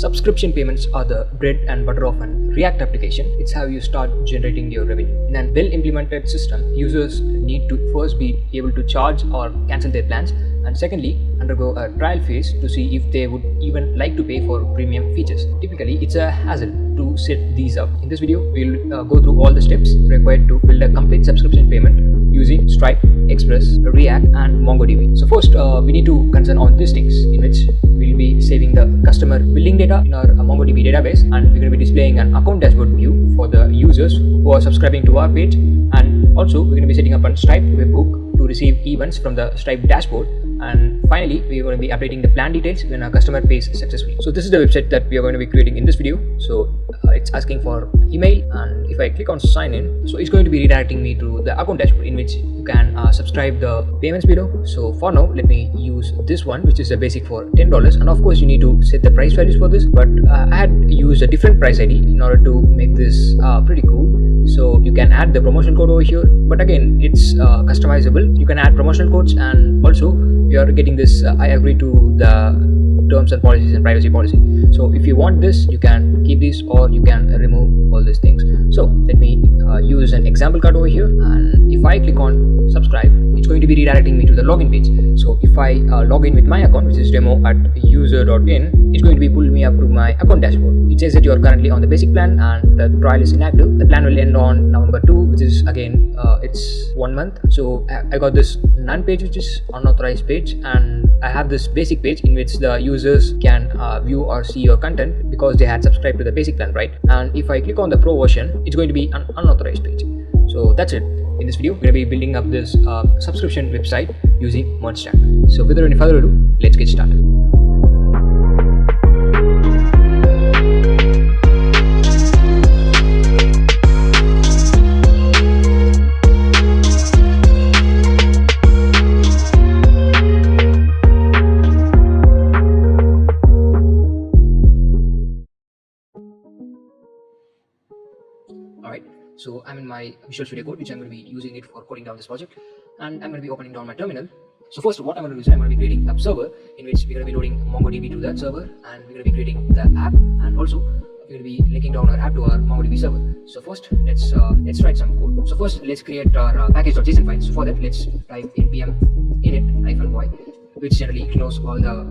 Subscription payments are the bread and butter of an React application. It's how you start generating your revenue. In a well-implemented system, users need to first be able to charge or cancel their plans, and secondly, undergo a trial phase to see if they would even like to pay for premium features. Typically, it's a hassle to set these up. In this video, we'll go through all the steps required to build a complete subscription payment using Stripe, Express, React, and MongoDB. So first, we need to concern on these things, in which we'll be saving the customer billing data in our MongoDB database, and we're going to be displaying an account dashboard view for the users who are subscribing to our page, and also we're going to be setting up a Stripe Webhook to receive events from the Stripe dashboard. And finally, we are going to be updating the plan details when a customer pays successfully. So this is the website that we are going to be creating in this video. So it's asking for email, and if I click on sign in, so it's going to be redirecting me to the account dashboard in which you can subscribe the payments below. So for now, let me use this one, which is a basic for $10, and of course you need to set the price values for this, but I had used a different price ID in order to make this pretty cool. So you can add the promotional code over here, but again, it's customizable. You can add promotional codes, and also you are getting this I agree to the terms and policies and privacy policy. So if you want this, you can keep this, or you can remove all these things. So let me use an example card over here, and if I click on subscribe, it's going to be redirecting me to the login page. So if I log in with my account, which is demo@user.in, it's going to be pull me up to my account dashboard. It says that you are currently on the basic plan and the trial is inactive. The plan will end on November 2, which is again it's 1 month. So I got this none page, which is unauthorized page, and I have this basic page in which the users can view or see your content because they had subscribed to the basic plan, right? And if I click on the pro version, it's going to be an unauthorized page. So that's it. In this video, we're going to be building up this subscription website using MERN stack. So without any further ado, let's get started. Alright, so I'm in my Visual Studio Code, which I'm going to be using it for coding down this project, and I'm going to be opening down my terminal. So first, what I'm going to do is I'm going to be creating a server in which we're going to be loading MongoDB to that server, and we're going to be creating the app, and also we're going to be linking down our app to our MongoDB server. So first, let's write some code. So first, let's create our package.json file. So for that, let's type npm init-y, which generally ignores all the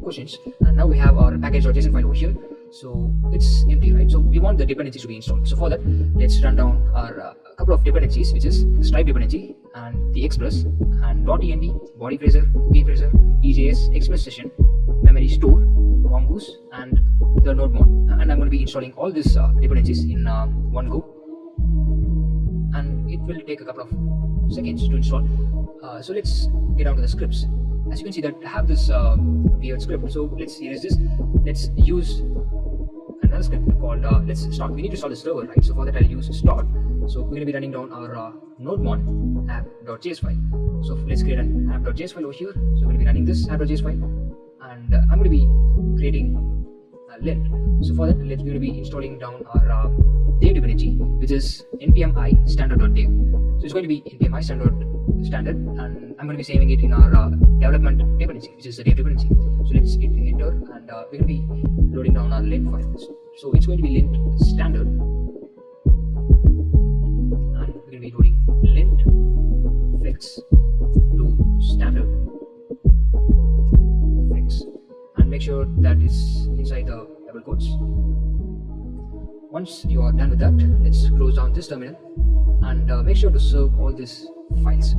questions. And now we have our package.json file over here. So it's empty, right? So we want the dependencies to be installed. So for that, let's run down our couple of dependencies, which is Stripe dependency and the Express and .env, body phraser, cookie phraser, EJS, Express session, memory store, Mongoose, and the node mod. And I'm going to be installing all these dependencies in one go, and it will take a couple of seconds to install. So let's get down to the scripts. As you can see that I have this weird script. So let's erase this. Let's use another script called let's start. We need to start the server, right? So for that I'll use start. So we're going to be running down our node mod app.js file. So let's create an app.js file over here. So we're going to be running this app.js file, and I'm going to be creating a lint. So for that, we're going to be installing down our dev dependency, which is npm I standard.dev. So it's going to be npm I standard, and I'm going to be saving it in our development dependency, which is the dev dependency. So let's hit enter, and we're going to be loading down our lint file. So it's going to be lint standard, and we're going to be loading lint fix to standard fix, and make sure that it's inside the double quotes. Once you are done with that, let's close down this terminal and make sure to serve all these files.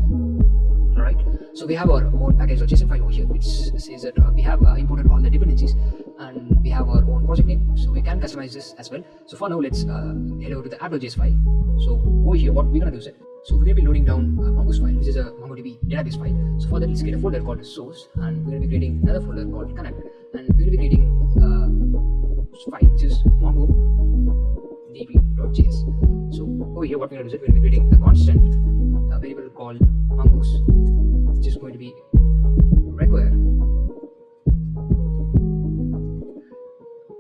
Alright, so we have our own package.json file over here, which says that we have imported all the dependencies, and we have our own project name, so we can customize this as well. So for now, let's head over to the app.js file. So over here, what we're going to do is so we're going to be loading down a Mongoose file, which is a MongoDB database file. So for that, let's create a folder called source, and we're going to be creating another folder called connect, and we're going to be creating a file which is mongodb.js. So over here, what we're going to do is we're going to be creating a constant variable called Mongoose, which is going to be require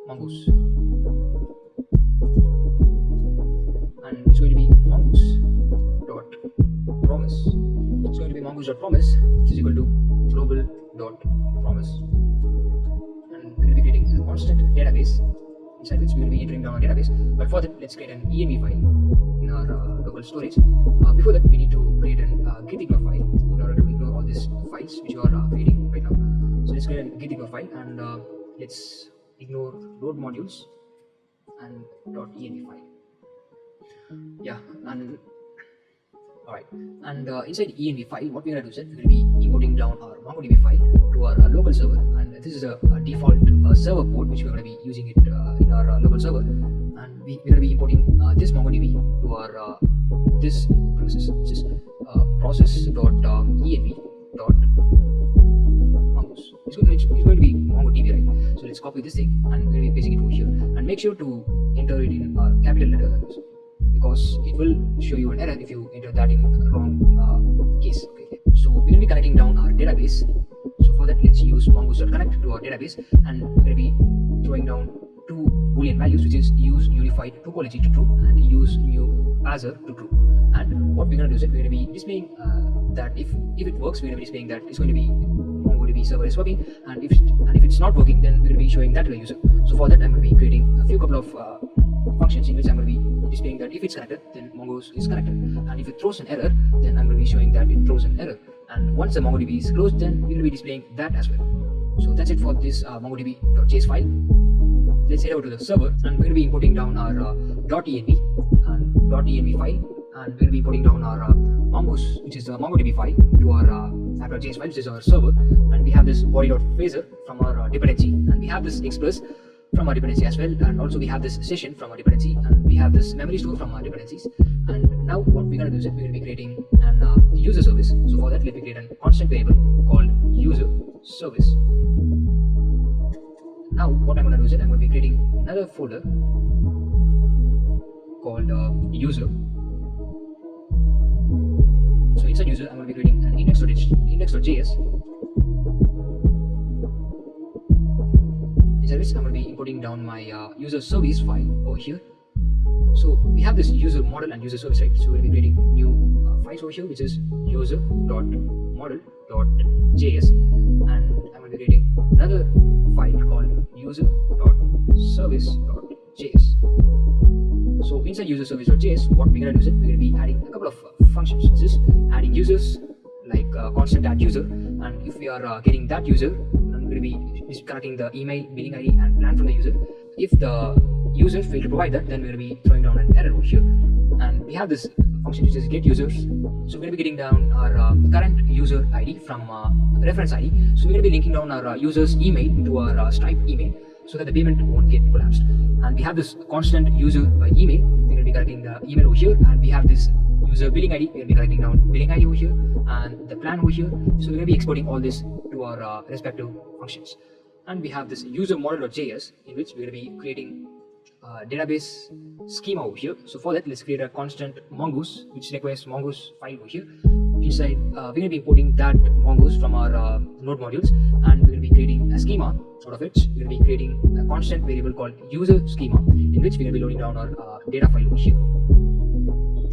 Mongoose, and it's going to be Mongoose dot promise. It's going to be Mongoose dot promise, which is equal to global dot promise, and we're going to be creating a constant database inside which we will be entering down our database. But for that, let's create an env file in our local storage. Before that, we need to create an git ignore file in order to ignore all these files which you are creating right now. So let's create a git ignore file, and let's ignore load modules and .env file. Yeah, and alright, and inside env file, what we're going to do is that we're going to be importing down our MongoDB file to our local server, and this is a default server port which we're going to be using it in our local server, and we're going to be importing this MongoDB to our this premises, which is process.env.mongoose. It's going to be MongoDB, right? So let's copy this thing, and we're going to be pasting it over here, and make sure to enter it in capital letters, because it will show you an error if you enter that in the wrong case. Okay, so we're going to be connecting down our database. So for that, let's use mongoose.connect to our database, and we're going to be throwing down two boolean values, which is use unified topology to true and use new parser to true. And what we're going to do is that we're going to be displaying that if it works, we're going to be displaying that it's going to be MongoDB server is working, and if it's not working, then we're going to be showing that to the user. So for that, I'm going to be creating a few couple of functions in which I'm going to be displaying that if it's connected, then Mongoose is connected, and if it throws an error, then I'm going to be showing that it throws an error. And once the MongoDB is closed, then we're going to be displaying that as well. So that's it for this MongoDB.js file. Let's head over to the server, and we're going to be importing down our .env and .env file, and we're going to be importing down our Mongoose, which is the MongoDB file, to our app.js file, which is our server, and we have this body.phaser from our dependency, and we have this express from our dependency as well, and also we have this session from our dependency, and we have this memory store from our dependencies. And now what we're going to do is that we're going to be creating an user service. So for that, let me create a constant variable called user service. Now what I'm going to do is that I'm going to be creating another folder called user. So inside user, I'm going to be creating an index.js. Inside which I'm going to be importing down my user service file over here. So we have this user model and user service, right? So we're going to be creating new files over here, which is user.model.js, and I'm going to be creating another file called user.service.js. So inside user-service.js, what we're going to do is that we're going to be adding a couple of functions. This is adding users, like constant add user, and if we are getting that user, then we're going to be connecting the email, billing ID, and plan from the user. If the user failed to provide that, then we're going to be throwing down an error over here. And we have this function which is get users. So we're going to be getting down our current user ID from reference ID. So we're going to be linking down our user's email to our Stripe email, so that the payment won't get collapsed. And we have this constant user by email. We're going to be collecting the email over here, and we have this user billing ID. We're going to be collecting down billing ID over here, and the plan over here. So we're going to be exporting all this to our respective functions. And we have this user model.js, in which we're going to be creating database schema over here. So for that, let's create a constant mongoose, which requires mongoose file over here. Inside, we're going to be importing that mongoose from our node modules, and we're going to be creating a schema out of it. We're going to be creating a constant variable called user schema, in which we're going to be loading down our data file over here.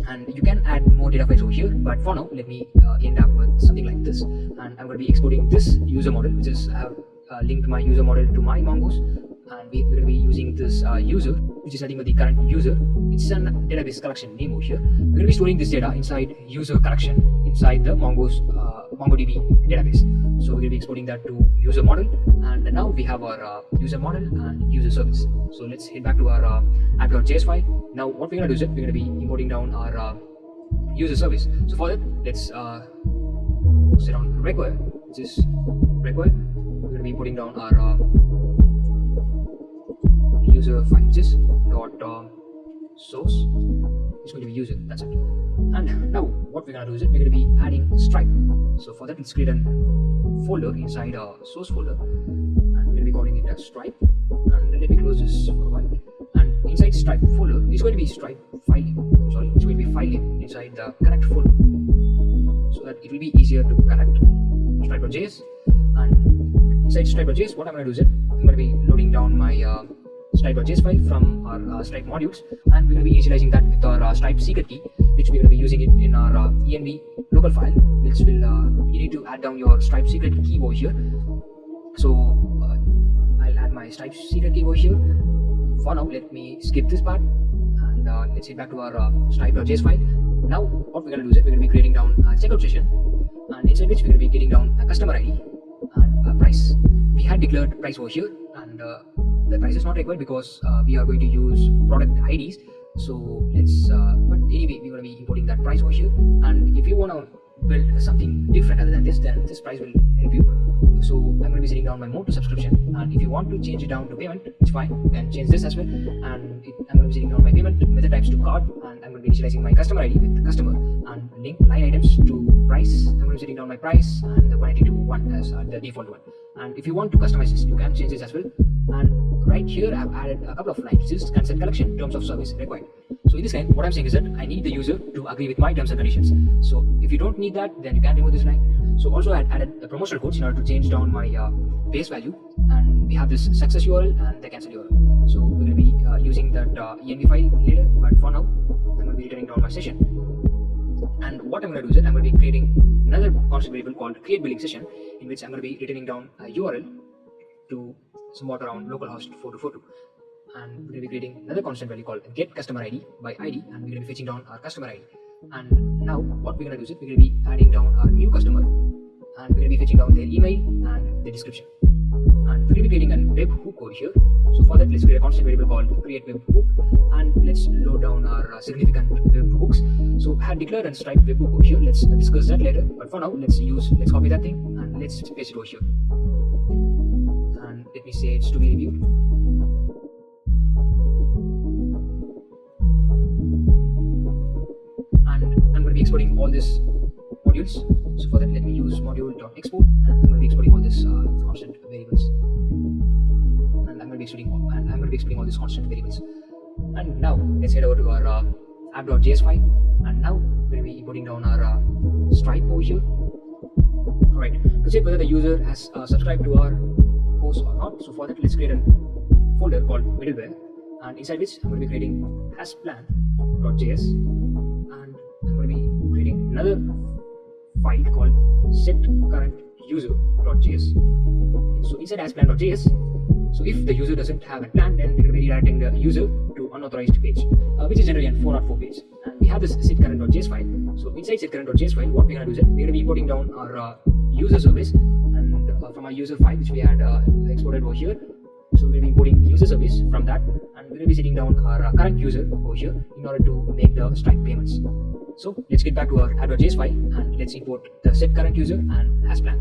And you can add more data files over here, but for now, let me end up with something like this. And I'm going to be exporting this user model, which is I have linked my user model to my mongoose, and we're going to be using this user, which is nothing but the current user. It's a database collection name over here. We're going to be storing this data inside user collection inside the MongoDB database. So we're going to be exporting that to user model, and now we have our user model and user service. So let's head back to our app.js file. Now what we're going to do is that we're going to be importing down our user service. So for that, let's set on require, which is require. We're going to be importing down our user file, which is .source. It's going to be user, that's it. And now what we're going to do is that we're going to be adding Stripe. So for that, let's create a folder inside our source folder, and we're going to be calling it as Stripe. And let me close this for a while. And inside Stripe folder, it's going to be Stripe file name. It's going to be file name inside the connect folder, so that it will be easier to connect Stripe.js. And inside Stripe.js, what I'm going to do is that I'm going to be loading down my Stripe.js file from our Stripe modules, and we're going to be initializing that with our Stripe secret key, which we're going to be using it in our env local file, which will you need to add down your Stripe secret key over here. So I'll add my my Stripe secret key over here. For now, let me skip this part and let's head back to our stripe.js file. Now, what we're going to do is we're going to be creating down a checkout session, and inside which we're going to be getting down a customer ID and a price. We had declared price over here, and the price is not required because we are going to use product IDs. So let's, but anyway, we're going to be importing that price over here. And if you want to build something different other than this, then this price will help you. So I'm going to be setting down my mode to subscription, and if you want to change it down to payment, it's fine. You can change this as well. And I'm going to be setting down my payment method types to card, and I'm going to be initializing my customer ID with customer and link line items to price. I'm going to be setting down my price and the quantity to 1 as the default one. And if you want to customize this, you can change this as well. And right here I've added a couple of lines, which is consent collection, terms of service required. So in this line, what I'm saying is that I need the user to agree with my terms and conditions. So if you don't need that, then you can remove this line. So also I had added the promotional codes in order to change down my base value, and we have this success URL and the cancel URL. So we're going to be using that env file later, but for now I'm going to be returning down my session. And what I'm going to do is that I'm going to be creating another constant variable called create billing session, in which I'm going to be returning down a URL to somewhat around localhost 4242. And we're going to be creating another constant value called get customer ID by ID, and we're going to be fetching down our customer ID. And now what we're going to do is we're going to be adding down our new customer, and we're going to be fetching down their email and the description. And we're going to be creating a webhook over here. So for that, let's create a constant variable called create webhook, and let's load down our significant webhooks. So I had declared and Stripe Webhook over here. Let's discuss that later. But for now, let's copy that thing and let's paste it over here. And let me say it's to be reviewed. And I'm going to be exporting all these modules. So for that, let me use module.export, and I'm going to be exporting all these constant variables. And I'm going to be exporting all these constant variables. And now let's head over to our app.js file. And now we're going to be importing down our Stripe over here. Alright, to check whether the user has subscribed to our course or not. So for that, let's create a folder called Middleware, and inside which I'm going to be creating hasplan.js, and I'm going to be creating another file called setCurrentUser.js. So inside hasplan.js, so if the user doesn't have a plan, then we're going to be redirecting the user to unauthorized page, which is generally a 404 page. And we have this setCurrent.js file. So inside setCurrent.js file, what we're going to do is we're going to be importing down our user service, and from our user file which we had exported over here. So we're going to be importing user service from that, and we're going to be setting down our current user over here in order to make the Stripe payments. So let's get back to our app.js file, and let's import the setCurrentUser and hasplan.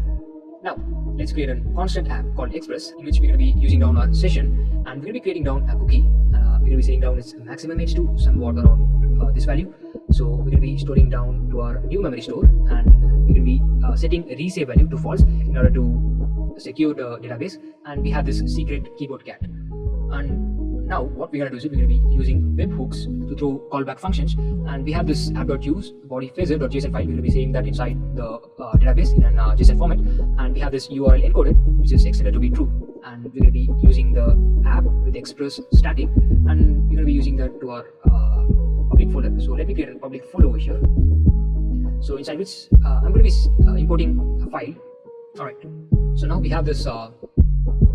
Now let's create a constant app called express, in which we're going to be using down our session, and we're going to be creating down a cookie. We're going to be setting down its maximum age to somewhat around this value. So we're going to be storing down to our new memory store, and we're going to be setting resave value to false in order to secure the database. And we have this secret keyboard cat. And now what we're going to do is we're going to be using webhooks to throw callback functions, and we have this app.use body phaser.json file. We're going to be saying that inside the database in an JSON format, and we have this URL encoded, which is extended to be true. And we're going to be using the app with express static, and we're going to be using that to our public folder. So let me create a public folder over here. So inside which I'm going to be importing a file. Alright, so now we have this file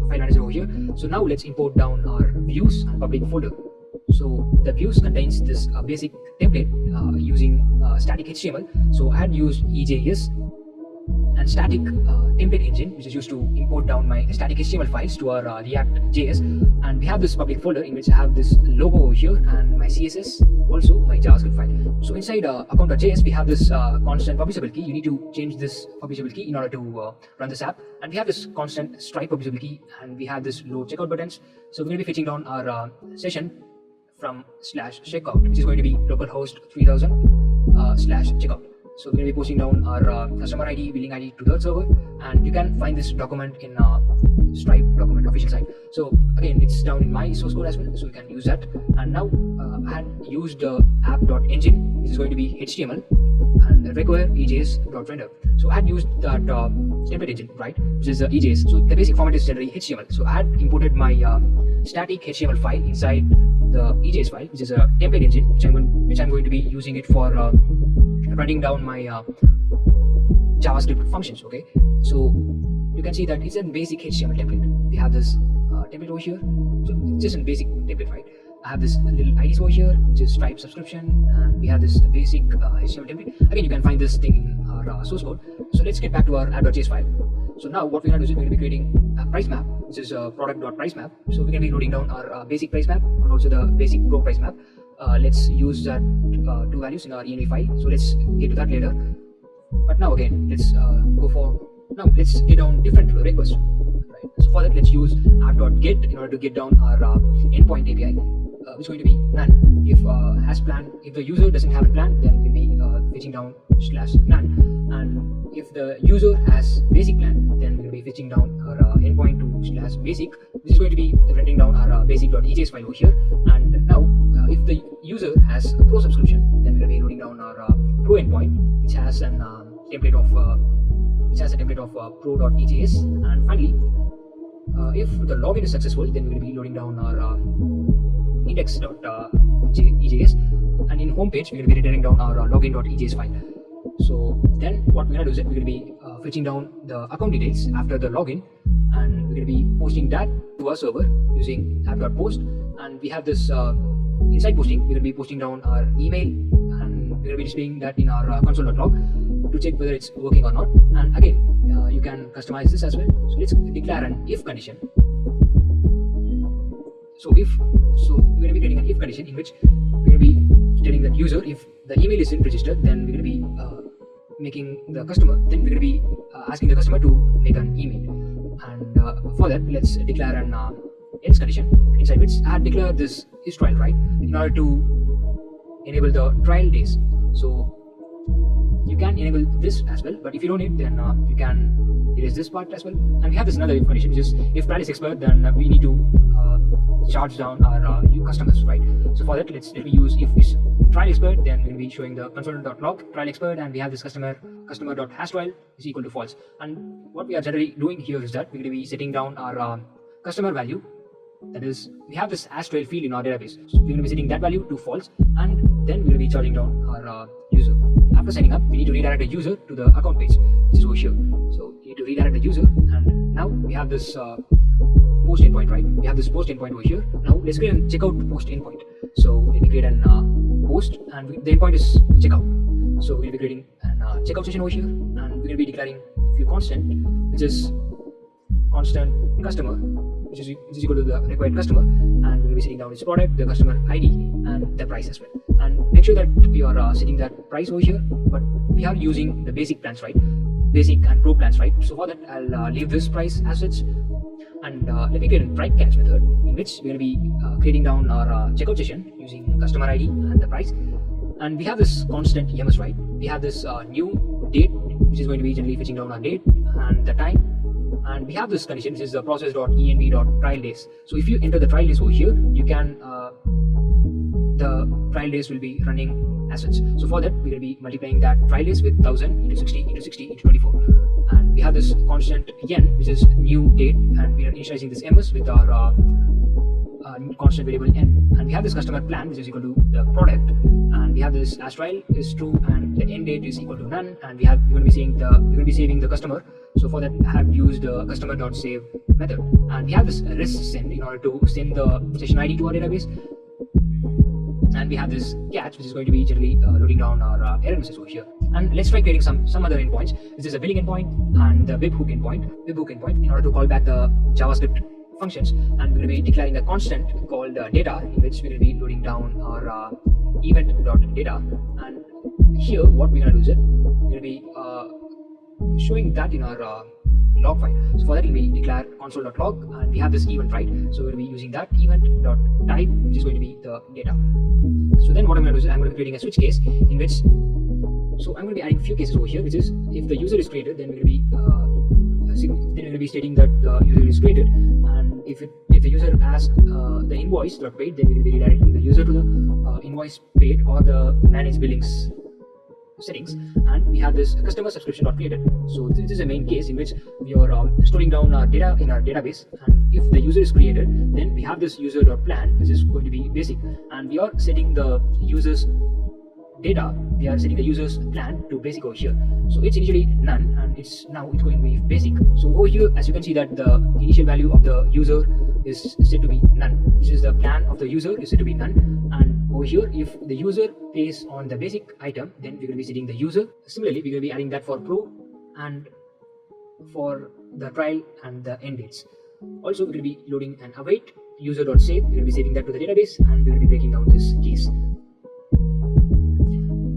manager over here. So now let's import down our views and public folder. So the views contains this basic template using static HTML. So I had used EJS and static template engine, which is used to import down my static HTML files to our React.js. And we have this public folder in which I have this logo over here and my CSS, also my JavaScript file. So inside account.js, we have this constant publishable key. You need to change this publishable key in order to run this app. And we have this constant Stripe publishable key, and we have this load checkout buttons. So we're going to be fetching down our session from /checkout, which is going to be localhost 3000 /checkout. So we're going to be posting down our customer ID, billing ID to that server, and you can find this document in Stripe document official site. So again, it's down in my source code as well, so you can use that. And now I had used app.engine, which is going to be HTML, and require EJS.render. So I had used that template engine, right, which is EJS. So the basic format is generally HTML. So I had imported my static HTML file inside the EJS file, which is a template engine, which I'm going to be using it for running down my JavaScript functions. Okay, so you can see that it's a basic HTML template. We have this template over here. So it's just a basic template, right? I have this little IDs over here, which is Stripe subscription, and we have this basic HTML template. Again, you can find this thing in our source code. So let's get back to our app.js file. So now what we're going to do is we're going to be creating a price map, which is a product.price map. So we're going to be loading down our basic price map and also the basic pro price map. Let's use that two values in our env file. So let's get to that later. But now again, let's let's get down different requests. Right. So for that, let's use app.get in order to get down our endpoint API, which is going to be none. If has plan, if the user doesn't have a plan, then we'll be fetching down /none. And if the user has basic plan, then we'll be fetching down our endpoint to /basic, which is going to be renting down our basic.ejs file over here. And now, if the user has a pro subscription, then we're going to be loading down our pro endpoint, which has an template of pro.ejs. And finally, if the login is successful, then we're going to be loading down our index.ejs, and in home page we're going to be returning down our login.ejs file. So then what we're going to do is that we're going to be fetching down the account details after the login, and we're going to be posting that to our server using app.post. And we have this inside posting, we're going to be posting down our email, and we're going to be displaying that in our console.log to check whether it's working or not. And again, you can customize this as well. So let's declare an if condition. So we're going to be getting an if condition in which we're going to be telling that user, if the email isn't registered, then we're going to be asking the customer to make an email. And for that, let's declare an else condition inside which I declare this is trial, right, in order to enable the trial days. So you can enable this as well, but if you don't need, then you can erase this part as well. And we have this another if condition, which is if trial is expired, then we need to charge down our customers, right? So for that, let me use if is trial expired, then we're going to be showing the console.log trial expired, and we have this customer.hasTrial is equal to false. And what we are generally doing here is that we're going to be setting down our customer value. That is, we have this hasTrial field in our database. So we're going to be setting that value to false, and then we're going to be charging down our user. After signing up, we need to redirect the user to the account page, which is over here. So we need to redirect the user, and now we have this post endpoint, right? We have this post endpoint over here. Now let's create a checkout post endpoint. So let me create an post, and the endpoint is checkout. So we'll be creating an checkout session over here, and we're going to be declaring a few constant, which is constant customer, which is equal to the required customer, and we'll be setting down its product, the customer ID, and the price as well. And make sure that you are setting that price over here, but we are using the basic plans, right? Basic and pro plans, right? So for that, I'll leave this price as such. And let me create a try catch method in which we're going to be creating down our checkout session using customer ID and the price. And we have this constant EMS, right? We have this new date, which is going to be generally fetching down our date and the time. And we have this condition, which is the process.env.trial days. So if you enter the trial days over here, you can the trial days will be running as such. So for that, we're going to be multiplying that trial days with 1000 into 60 into 60 into 24. And we have this constant n, which is new date, and we are initializing this ms with our constant variable n. And we have this customer plan, which is equal to the product, and we have this as trial is true, and the end date is equal to none. And we're going to be saving the customer. So for that, I have used the customer.save method, and we have this rest send in order to send the session ID to our database. And we have this catch, which is going to be generally loading down our error message over here. And let's try creating some other endpoints. This is a billing endpoint and the webhook endpoint in order to call back the JavaScript functions. And we're going to be declaring a constant called data, in which we're going to be loading down our event.data. And here, what we're going to do is we're going to be showing that in our log file. So for that, we declare console.log, and we have this event, right? So we'll be using that event.type, which is going to be the data. So then what I'm going to do is I'm going to be creating a switch case in which, so I'm going to be adding a few cases over here, which is if the user is created, then we're going to be stating that the user is created, and if the user asks the invoice.paid, then we're going to be redirecting the user to the invoice paid or the manage billings settings. And we have this customer subscription.created. So this is a main case in which we are storing down our data in our database, and if the user is created, then we have this user.plan, which is going to be basic, and we are setting the user's data, we are setting the user's plan to basic over here. So it's initially none, and it's going to be basic. So over here, as you can see, that the initial value of the user is set to be none. This is the plan of the user is set to be none. And over here, if the user pays on the basic item, then we're going to be setting the user. Similarly, we're going to be adding that for pro and for the trial and the end dates. Also, we're going to be loading an await user.save. We're going to be saving that to the database, and we're going to be breaking down this case.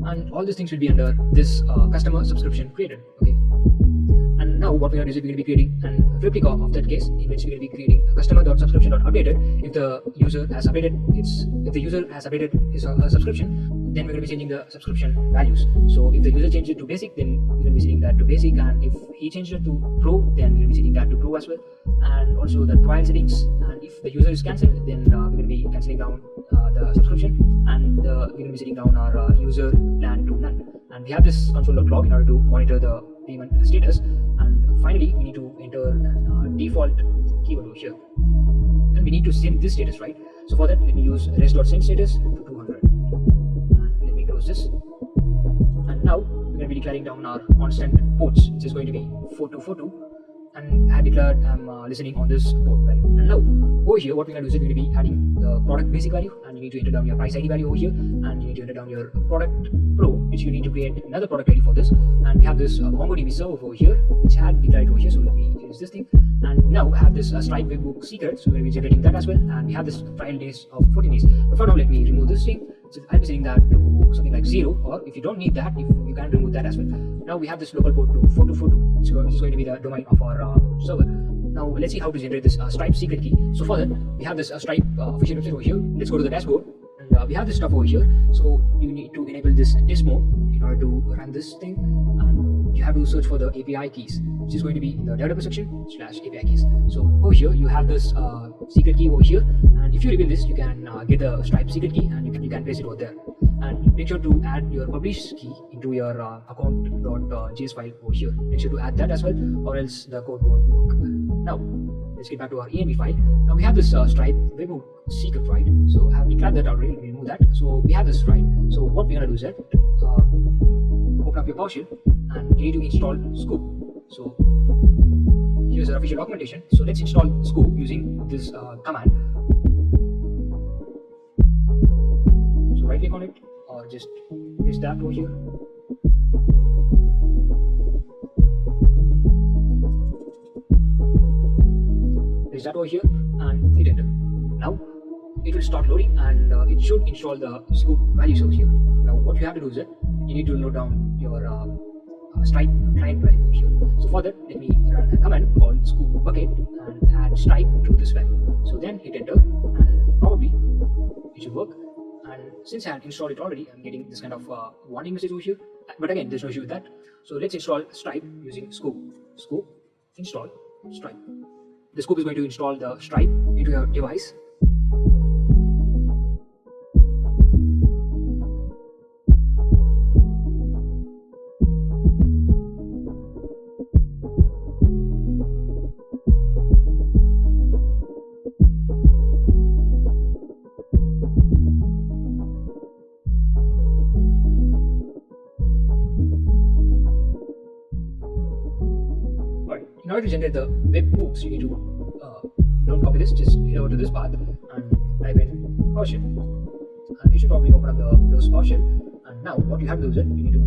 And all these things will be under this customer subscription created. Okay. And now what we're going to do is we're going to be creating a replica of that case, in which we're going to be creating a customer.subscription.updated. If the user has updated his subscription, then we're going to be changing the subscription values. So if the user changed it to basic, then we're going to be setting that to basic, and if he changed it to pro, then we're going to be setting that to pro as well. And also the trial settings, and if the user is cancelled, then we're going to be cancelling down the subscription, and we're going to be setting down our user plan to none. And we have this console.log in order to monitor the payment status. And finally, we need to enter a default keyword over here, and we need to send this status, right? So for that, let me use res.send status to 200, and let me close this. And now we're going to be declaring down our constant ports, which is going to be 4242, and I had declared I'm listening on this port value. And now over here, what we're going to do is we're going to be adding the product basic value, and you need to enter down your price ID value over here, and you need to enter down your product pro, which you need to create another product ID for this. And we have this MongoDB server over here, which had declared over here. So let me use this thing. And now we have this Stripe Webhook secret, so we're going to be generating that as well. And we have this trial days of 14 days. But for now, let me remove this thing. So I'll be setting that to something like 0, or if you don't need that, if you can remove that as well. Now we have this local port to 4242, which is going to be the domain of our server. Now let's see how to generate this Stripe secret key. So for that, we have this Stripe official website over here. Let's go to the dashboard, and we have this stuff over here. So you need to enable this test mode in order to run this thing, and you have to search for the API keys, which is going to be in the developer section /API keys. So over here you have this secret key over here, and if you reveal this, you can get the Stripe secret key, and you can paste it over there. And make sure to add your publish key into your account.js file over here. Make sure to add that as well, or else the code won't work. Now let's get back to our env file. Now we have this Stripe Webhook secret, right? So I have declared that already. Let me remove that. So we have this, right? So what we're gonna do is that open up your PowerShell, and you need to install Scoop. So here's our official documentation. So let's install Scoop using this command. So right click on it, or just paste that over here. Paste that over here and hit enter. Now it will start loading, and it should install the Scoop values over here. Now what you have to do is that you need to note down your Stripe client value over here. So for that, let me run a command called Scoop bucket and add Stripe to this value. So then hit enter, and probably it should work. And since I had installed it already, I'm getting this kind of warning message over here. But again, there's no issue with that. So let's install Stripe using Scoop. Scoop install Stripe. The Scoop is going to install the Stripe into your device. In order to generate the webhooks, you need to don't copy this, just head over to this path and type in PowerShell, and you should probably open up the Windows PowerShell. And now what you have to do is that you need to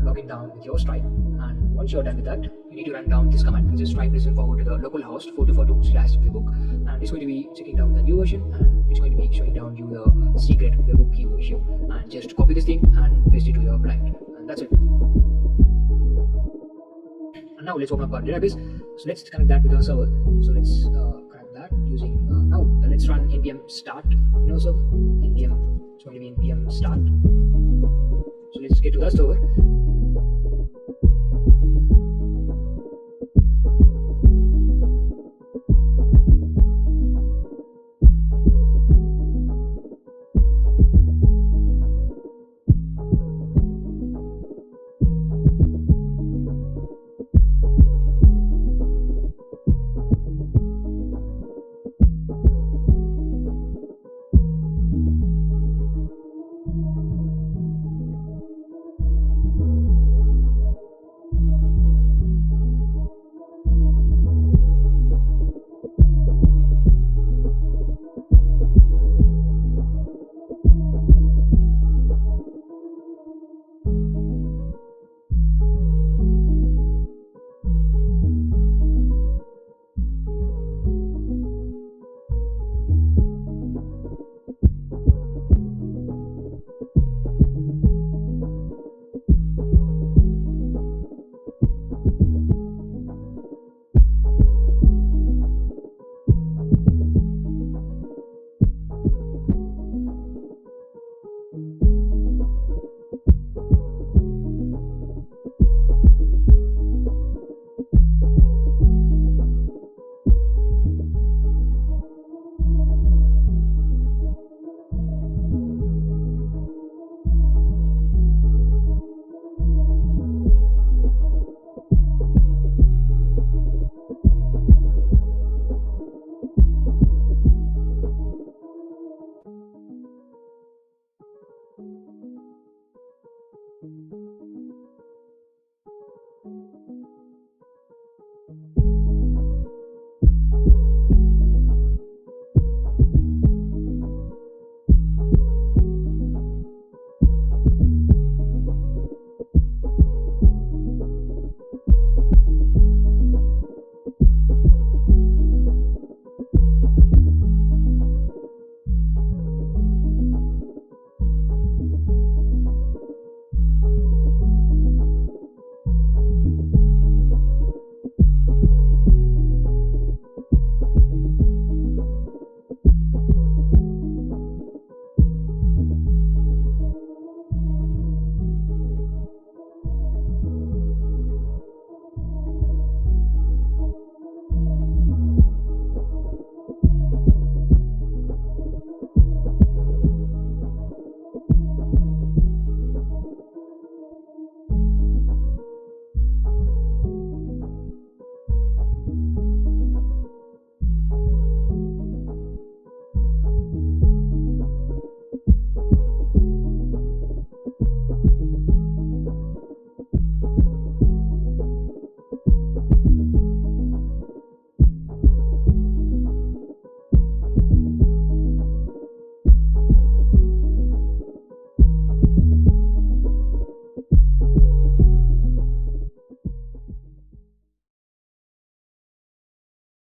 log in down with your Stripe, and once you're done with that, you need to run down this command, which is Stripe listen forward to the localhost 4242/webhook, and it's going to be checking down the new version, and it's going to be showing down you the secret webhook key over here, and just copy this thing and paste it to your client, and that's it. And now let's open up our database. So let's connect that with our server. So let's connect that using now let's run npm start in our server. Npm, it's going to be npm start. So let's get to the server.